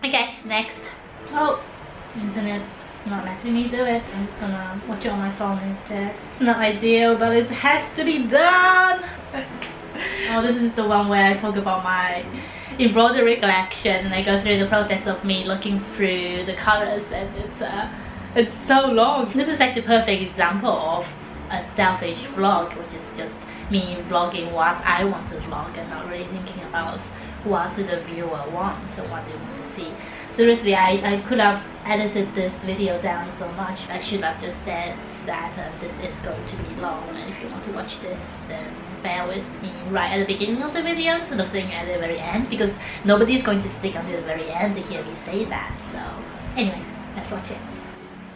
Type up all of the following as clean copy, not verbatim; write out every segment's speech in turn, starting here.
Okay, next. Oh, internet's not letting me do it. I'm just gonna watch it on my phone instead. It's not ideal, but it has to be done. Oh, this is the one where I talk about my embroidery collection and I go through the process of me looking through the colors, and it's so long. This is like the perfect example of a selfish vlog, which is just me vlogging what I want to vlog and not really thinking about what the viewer wants or what they want to see. Seriously, I could have edited this video down so much. I should have just said that this is going to be long, and if you want to watch this, then bear with me right at the beginning of the video instead of saying at the very end, because nobody's going to stick until the very end to hear me say that. So anyway, let's watch it.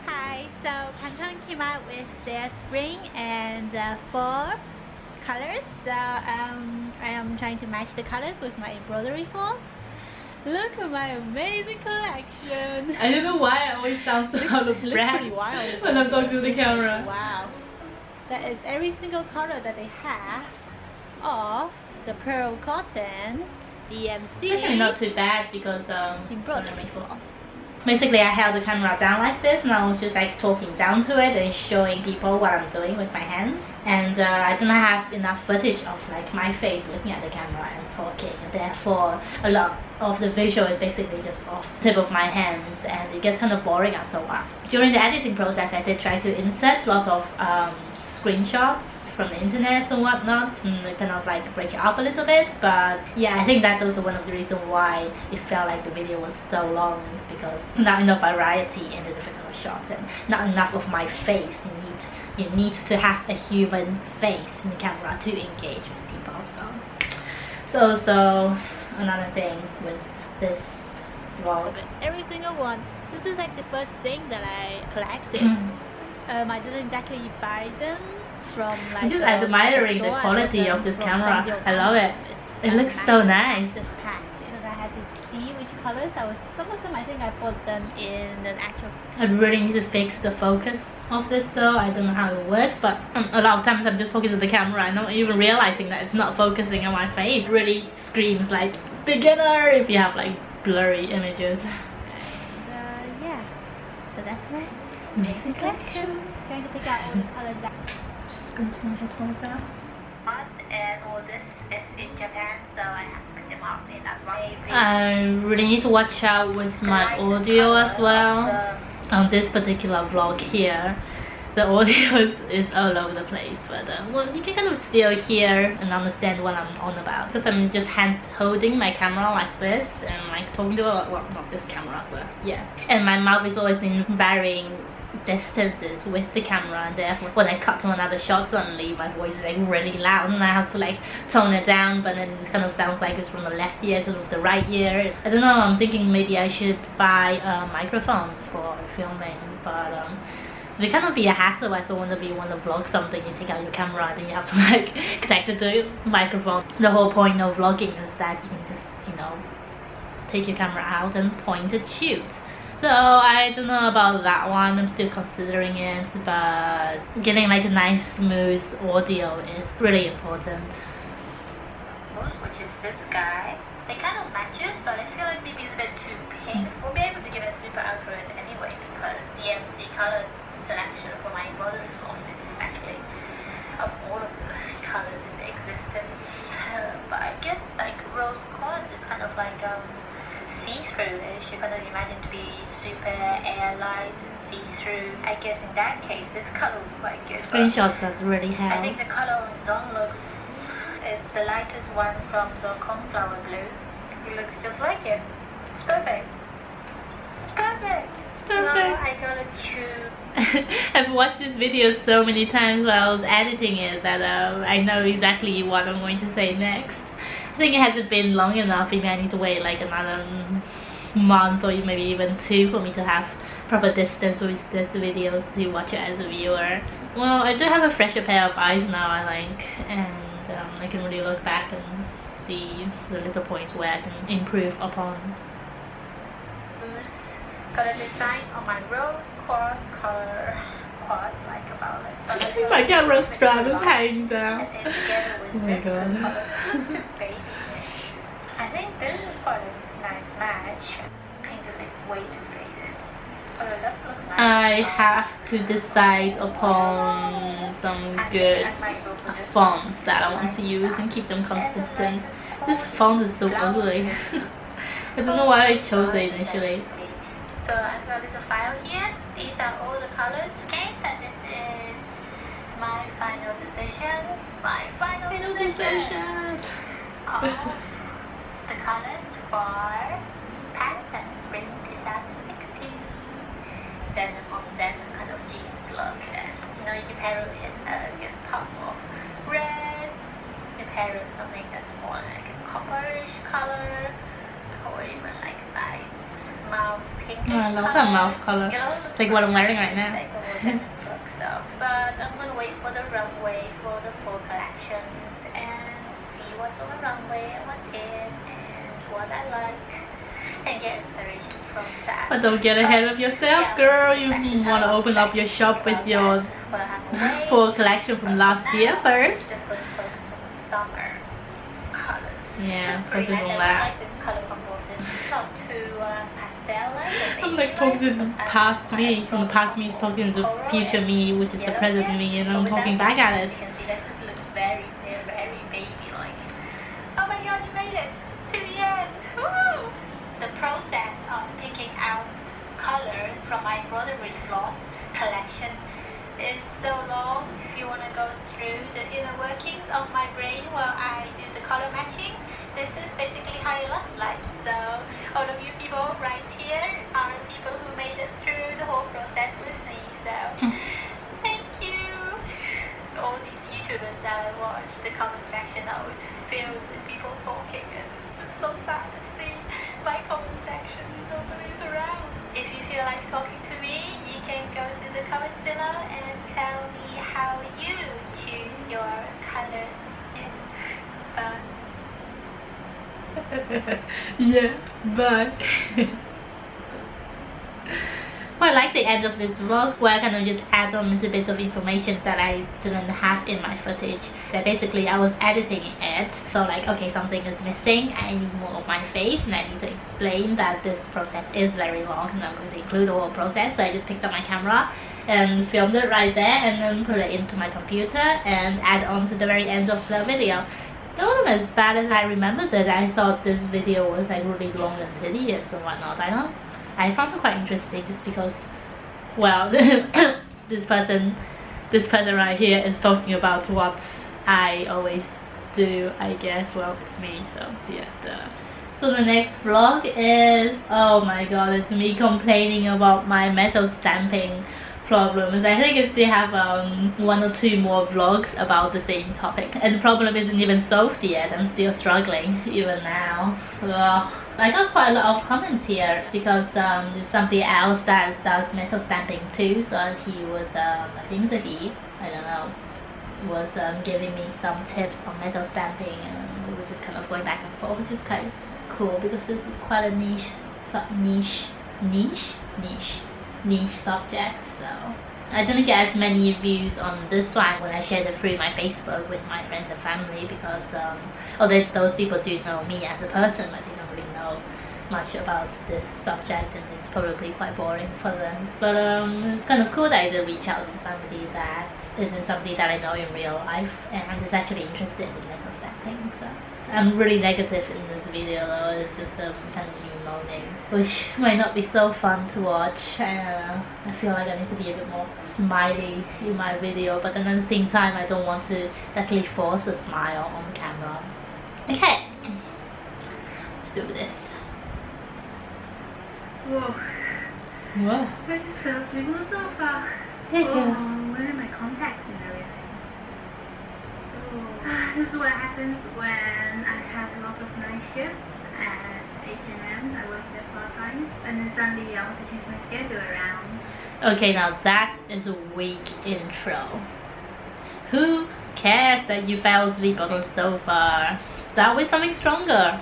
Hi, so Pantone came out with their spring and fall colors. So I am trying to match the colors with my embroidery falls. Look at my amazing collection. I don't know why I always sound so out of breath when I'm talking to the camera. Wow. That is every single color that they have of the pearl cotton DMC. It's actually not too bad because embroidery falls. Basically, I held the camera down like this and I was just like talking down to it and showing people what I'm doing with my hands. And I don't have enough footage of like my face looking at the camera and talking, and therefore a lot of the visual is basically just off the tip of my hands, and it gets kind of boring after a while. During the editing process, I did try to insert lots of screenshots from the internet and whatnot, and kind of like break it up a little bit. But yeah, I think that's also one of the reasons why it felt like the video was so long, is because not enough variety in the different kind of shots and not enough of my face. You need to have a human face in the camera to engage with people. So another thing with this vlog, every single one, this is like the first thing that I collected. I didn't exactly buy them from like, I'm just admiring the quality of this camera. I love it. It looks so nice. I had to see which colors some of them I think I bought them in an actual. I really need to fix the focus of this though. I don't know how it works, but a lot of times I'm just talking to the camera and not even realizing that it's not focusing on my face. It really screams like beginner if you have like blurry images. And yeah, so that's my amazing collection. Trying to pick out all the colors that. Just going to my headphones out. And all this is in Japan, so I have to put them up in that way. I really need to watch out with my audio as well. On this particular vlog here, the audio is all over the place, but well, you can kind of still hear and understand what I'm on about, because I'm just hand holding my camera like this and like talking to it, well, not this camera, but yeah, and my mouth is always in varying distances with the camera, and therefore when I cut to another shot, suddenly my voice is like really loud and I have to like tone it down, but then it kind of sounds like it's from the left ear to the right ear. I don't know, I'm thinking maybe I should buy a microphone for filming, but it kind of be a hassle. I want to vlog something, you take out your camera and then you have to like connect it to your microphone. The whole point of vlogging is that you can just, you know, take your camera out and point and shoot. So I don't know about that one, I'm still considering it, but getting like a nice smooth audio is really important. Which is this guy. They kind of matches, but I feel like maybe it's a bit too pink. We'll be able to get a super accurate anyway, because the MC color selection for my embroidery floss is exactly of all of the colors in existence. But I guess like rose quartz is kind of like see-through-ish. You kind of imagine to be super air-light and see-through. I guess in that case this color would be quite good. Screenshots does really help. I think the color on its own looks, it's the lightest one from the cornflower blue. It looks just like it. It's perfect. It's perfect. It's perfect. Now I gotta choose. I've watched this video so many times while I was editing it that I know exactly what I'm going to say next. I think it hasn't been long enough. Maybe I need to wait like another month or maybe even 2 for me to have proper distance with this videos to watch it as a viewer. Well, I do have a fresher pair of eyes now, I think, and I can really look back and see the little points where I can improve upon. Got a design on my rose quartz color. Like about it. So I think my camera strap is hanging down. Oh my god. I think this is quite a nice match. It's pink way to face it. Oh, it does look nice. I have to decide upon some good fonts that I want to use and keep them consistent. This font is so ugly. I don't know why I chose it initially. So I've got this file here. These are all the colors. Okay, so this is my final decision. My final decision. Of the colors for Pattern Spring 2016. Denim on denim kind of jeans look, and you can pair it with a good pop of red. You pair it with something that's more like a copperish color, or even like a nice mauve pinkish I love that mauve color. It's like what I'm wearing right now. But I'm gonna wait for the runway for the full collections and see what's on the runway and what's in and what I like and get inspiration from that. But don't get ahead of yourself, girl. You want to open up your shop with your full collection from last year first. Just going to focus on the summer colors. Yeah, focus on that. I like the color composition. It's not too pastel-like. I'm like talking to the past me. From the past me is talking to the future me, which is the present me, and I'm talking back at it. You can see that just looks very, very baby-like. Oh my god, you made it to the end! Woo! The process of picking out colors from my embroidery floss collection is so long. If you want to go through the inner workings of my brain while I do the color matching, this is basically how it looks like. So all of you people right here are people who made it through the whole process with me. So thank you. All these YouTubers that I watch, the comment section always filled with people talking, and it's just so sad to see my comment section, nobody's around. If you feel like talking to me, you can go to the comments below and tell me how you choose your colors in fun. Yeah, bye. Well, I like the end of this vlog where I kind of just add on little bits of information that I didn't have in my footage. So basically I was editing it, so like, okay, something is missing, I need more of my face, and I need to explain that this process is very long and I'm going to include the whole process. So I just picked up my camera and filmed it right there and then put it into my computer and add on to the very end of the video. It wasn't as bad as I remembered it. I thought this video was like really long and tedious and whatnot. I found it quite interesting just because, well, this person right here is talking about what I always do, I guess. Well, it's me, so yeah. So the next vlog is, oh my god, it's me complaining about my metal stamping problems. I think I still have 1 or 2 more vlogs about the same topic, and the problem isn't even solved yet. I'm still struggling even now. Ugh. I got quite a lot of comments here because there's somebody else that does metal stamping too, so he was I think that I don't know, was giving me some tips on metal stamping, and we were just kind of going back and forth, which is kind of cool because this is quite a niche subject. So I didn't get as many views on this one when I shared it through my Facebook with my friends and family because although those people do know me as a person, but they don't really know much about this subject, and it's probably quite boring for them. But it's kind of cool that I did reach out to somebody that isn't somebody that I know in real life and is actually interested in metal stamping. So I'm really negative in this video though. It's just kind of me moaning, which might not be so fun to watch. I feel like I need to be a bit more smiley in my video, but then at the same time I don't want to actually force a smile on camera. Okay, let's do this. Whoa. What? I just fell asleep on the sofa. Did you? Where are my contacts and everything? Oh. This is what happens when I have a lot of night shifts at H&M. I work there part-time, and then suddenly I want to change my schedule around. Okay, now that is a weak intro. Who cares that you fell asleep on the sofa? Start with something stronger.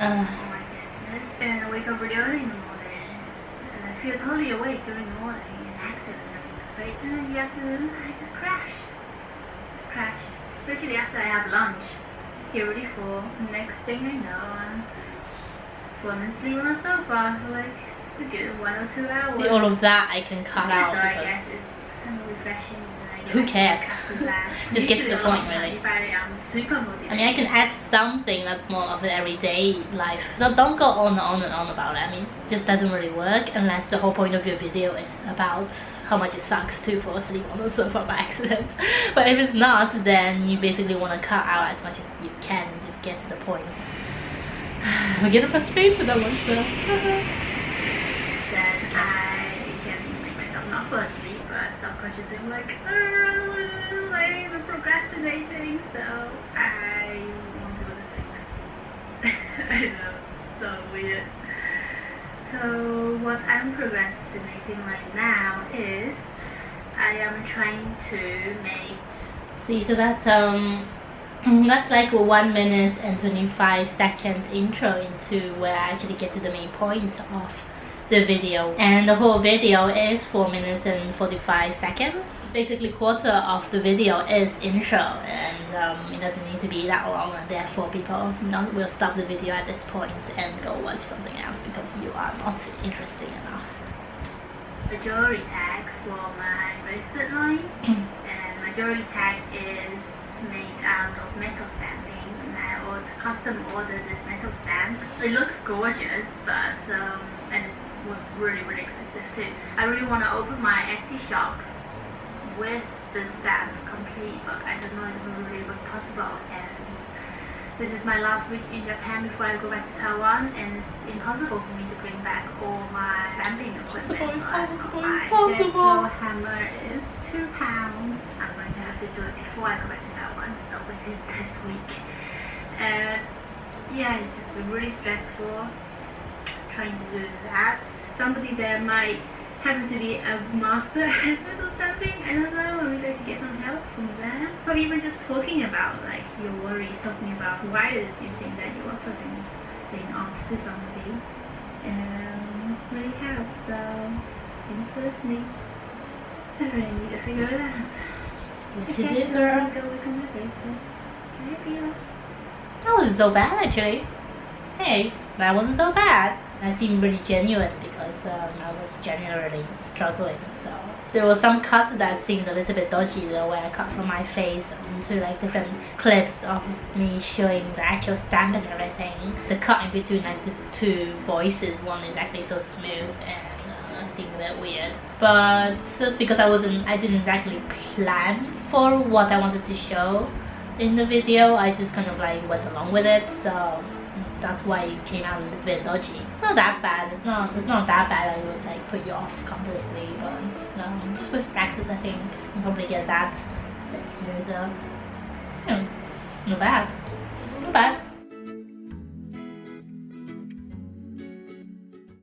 All my business, and I wake up really early in the morning, and I feel totally awake during the morning and active and everything's great, and then in the afternoon I just crash, especially after I have lunch. get ready for the next thing I know, I'm falling asleep on the sofa for like a good 1 or 2 hours. See, all of that I can cut out though, I because guess it's kind of refreshing. who cares? Just get to the point, really. I'm super motivated. I mean, I can add something that's more of an everyday life. So don't go on and on and on about it. I mean, it just doesn't really work unless the whole point of your video is about how much it sucks to fall asleep on the sofa by accident. But if it's not, then you basically want to cut out as much as you can and just get to the point. I'm getting frustrated with that one stuff. Then I can make myself not fall asleep, but subconsciously I'm like, I'm procrastinating, so I want to go to sleep. I know, so weird. So what I'm procrastinating right now is I am trying to make. See, so that's like a 1 minute and 25 second intro into where I actually get to the main point of the video, and the whole video is 4 minutes and 45 seconds. Basically, quarter of the video is intro, and it doesn't need to be that long, and therefore people will stop the video at this point and go watch something else because you are not interesting enough. The jewelry tag for my bracelet line, and my jewelry tag is made out of metal stamping, and I custom ordered this metal stamp. It looks gorgeous, but and it was really expensive too. I really want to open my Etsy shop with the stamp complete, but I don't know, it doesn't really look possible. And this is my last week in Japan before I go back to Taiwan, and it's impossible for me to bring back all my stamping equipment. My Deco hammer is £2. I'm going to have to do it before I go back to Taiwan, so within this week. And yeah, it's just been really stressful trying to do that. Somebody there might happen to be a master at metal stamping, I don't know, maybe I could get some help from them. Or even just talking about like your worries, talking about why it is you think that you are putting this thing off to somebody, really helps. So thanks for listening. I really need to figure it out. Yes, you did, girl. Go work on my bracelet. Can I feel? That wasn't so bad, actually. Hey, that wasn't so bad. I seemed really genuine because I was genuinely struggling. So there were some cuts that seemed a little bit dodgy, though, where I cut from my face into like different clips of me showing the actual stamp and everything. The cut in between like the two voices, one is actually so smooth and seemed a bit weird. But it's because I didn't exactly plan for what I wanted to show in the video. I just kind of like went along with it. So that's why it came out a little bit dodgy. It's not that bad. It's not that bad. I would like put you off completely, but just with practice, I think you probably get that smoother. Not bad. Not bad.